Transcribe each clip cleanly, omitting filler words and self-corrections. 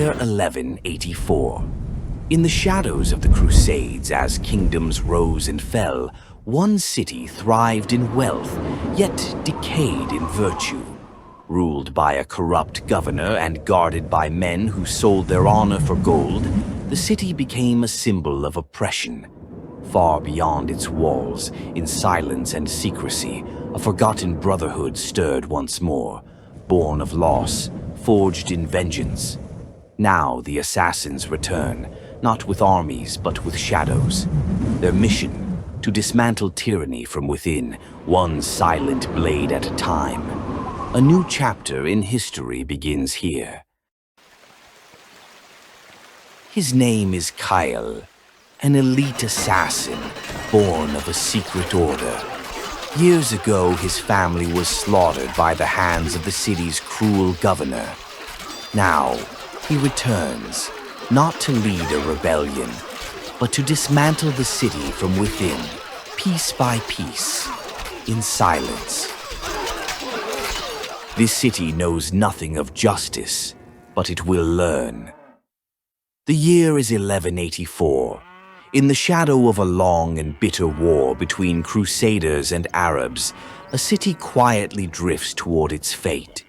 year 1184. In the shadows of the Crusades, as kingdoms rose and fell, one city thrived in wealth, yet decayed in virtue. Ruled by a corrupt governor and guarded by men who sold their honor for gold, the city became a symbol of oppression. Far beyond its walls, in silence and secrecy, a forgotten brotherhood stirred once more, born of loss, forged in vengeance. Now the assassins return, not with armies but with shadows. Their mission, to dismantle tyranny from within, one silent blade at a time. A new chapter in history begins here. His name is Kael, an elite assassin born of a secret order. Years ago, his family was slaughtered by the hands of the city's cruel governor. Now, he returns, not to lead a rebellion, but to dismantle the city from within, piece by piece, in silence. This city knows nothing of justice, but it will learn. The year is 1184. In the shadow of a long and bitter war between Crusaders and Arabs, a city quietly drifts toward its fate.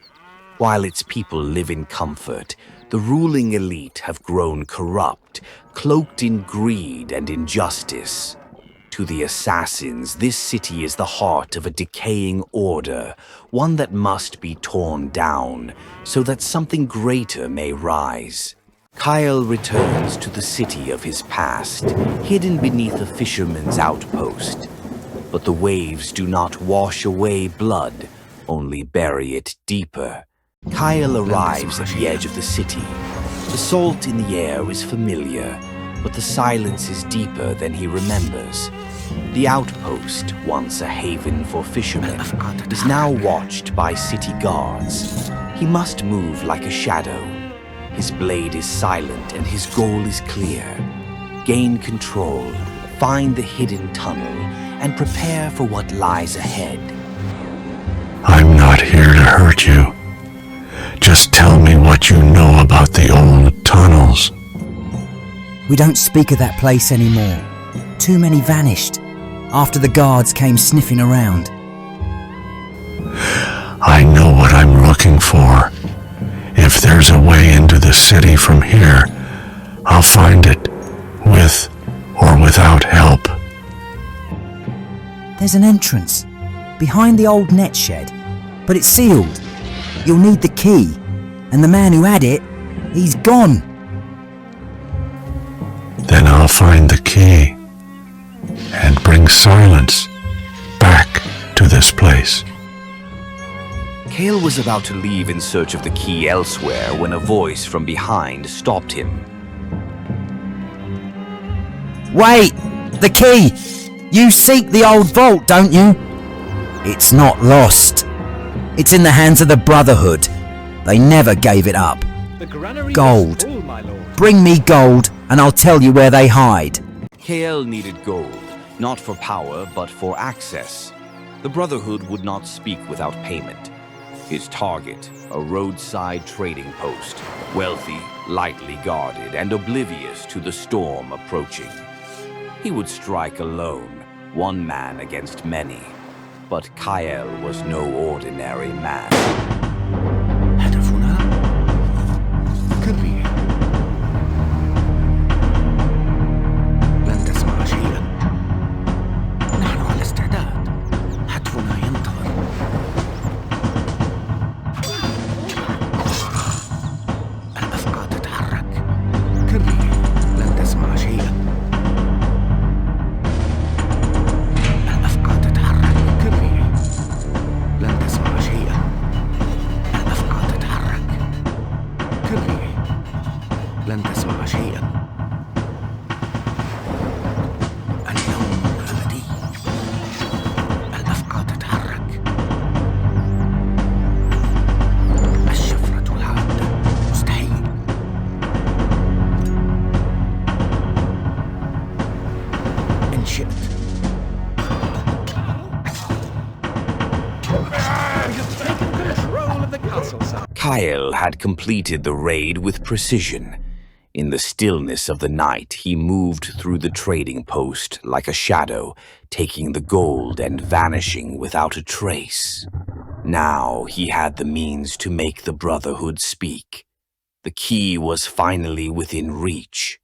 While its people live in comfort, the ruling elite have grown corrupt, cloaked in greed and injustice. To the assassins, this city is the heart of a decaying order, one that must be torn down, so that something greater may rise. Kael returns to the city of his past, hidden beneath a fisherman's outpost. But the waves do not wash away blood, only bury it deeper. Kael arrives at the edge of the city. The salt in the air is familiar, but the silence is deeper than he remembers. The outpost, once a haven for fishermen, is now watched by city guards. He must move like a shadow. His blade is silent and his goal is clear. Gain control, find the hidden tunnel, and prepare for what lies ahead. I'm not here to hurt you. Just tell me what you know about the old tunnels. We don't speak of that place anymore. Too many vanished, after the guards came sniffing around. I know what I'm looking for. If there's a way into the city from here, I'll find it, with or without help. There's an entrance, behind the old net shed, but it's sealed. You'll need the key, and the man who had it, he's gone. Then I'll find the key, and bring silence back to this place. Kael was about to leave in search of the key elsewhere when a voice from behind stopped him. Wait! The key! You seek the old vault, don't you? It's not lost. It's in the hands of the Brotherhood. They never gave it up. Gold. Bring me gold, and I'll tell you where they hide. Kael needed gold, not for power, but for access. The Brotherhood would not speak without payment. His target, a roadside trading post, wealthy, lightly guarded, and oblivious to the storm approaching. He would strike alone, one man against many. But Kael was no ordinary man. هدفنا كالريح. لن تسمع شيئا. نحن على استعداد. هدفنا ينتظر. الأفقى تتحرك كالريح. لن تسمع شيئا. الأفقى تتحرك كالريح. لن تسمع شيئا. الأفقى تتحرك كالريح. لن تسمع شيئا. النوم أبدي. الأفقى تتحرك. الشفرة الحادة مستحيل. إن شئت. Kael had completed the raid with precision. In the stillness of the night, he moved through the trading post like a shadow, taking the gold and vanishing without a trace. Now he had the means to make the Brotherhood speak. The key was finally within reach.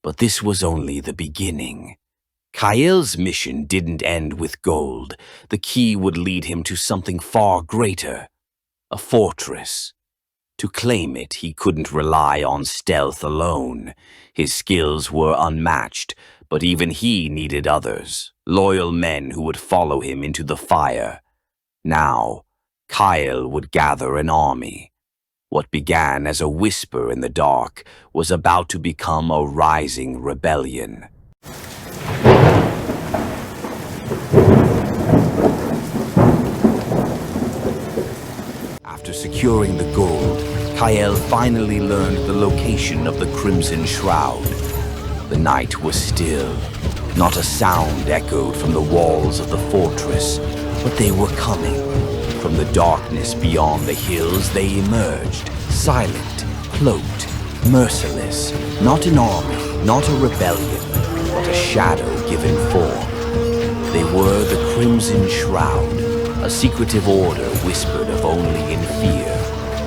But this was only the beginning. Kael's mission didn't end with gold. The key would lead him to something far greater. A fortress. To claim it, he couldn't rely on stealth alone. His skills were unmatched, but even he needed others, loyal men who would follow him into the fire. Now, Kael would gather an army. What began as a whisper in the dark was about to become a rising rebellion. After securing the gold, Kael finally learned the location of the Crimson Shroud. The night was still. Not a sound echoed from the walls of the fortress, but they were coming. From the darkness beyond the hills they emerged, silent, cloaked, merciless. Not an army, not a rebellion, but a shadow given form. They were the Crimson Shroud, a secretive order whispered of only in fear,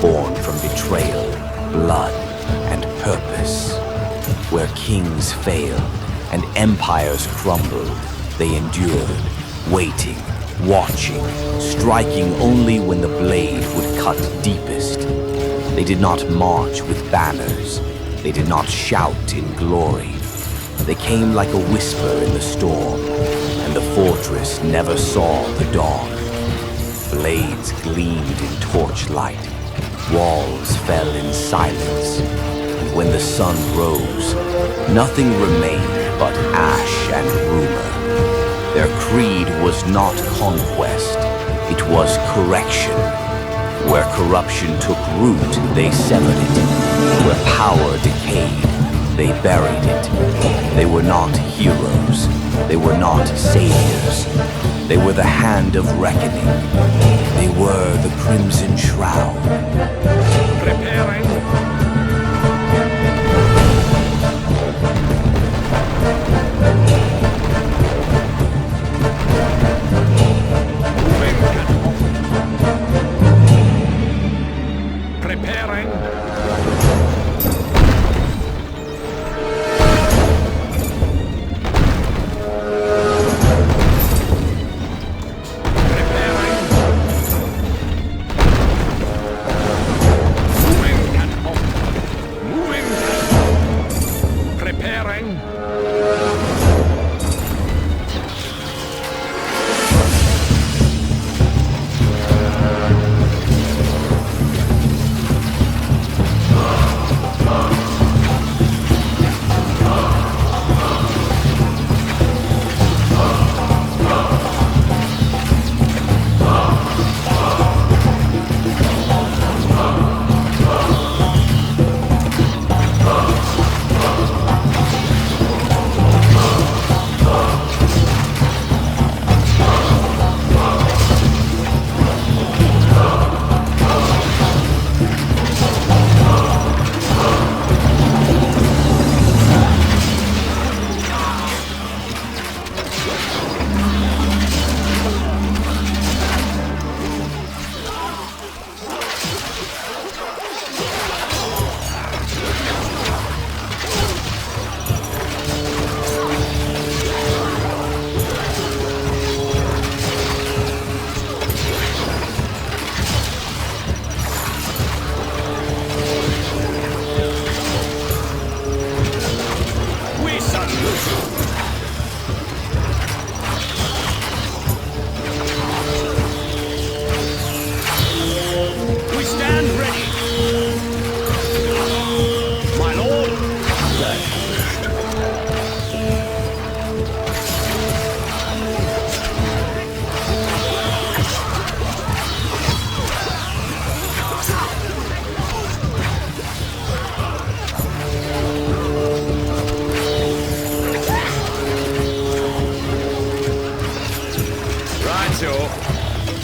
born from betrayal, blood, and purpose. Where kings failed and empires crumbled, they endured, waiting, watching, striking only when the blade would cut deepest. They did not march with banners. They did not shout in glory. They came like a whisper in the storm, and the fortress never saw the dawn. Blades gleamed in torchlight. Walls fell in silence. And when the sun rose, nothing remained but ash and rumor. Their creed was not conquest. It was correction. Where corruption took root, they severed it. Where power decayed, they buried it. They were not heroes. They were not saviors. They were the hand of reckoning. They were the Crimson Shroud. Preparing. Preparing.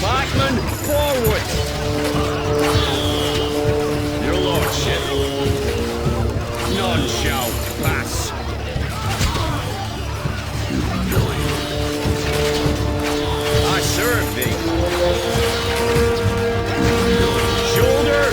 Pikemen, forward! None shall pass. I serve thee. Shoulder,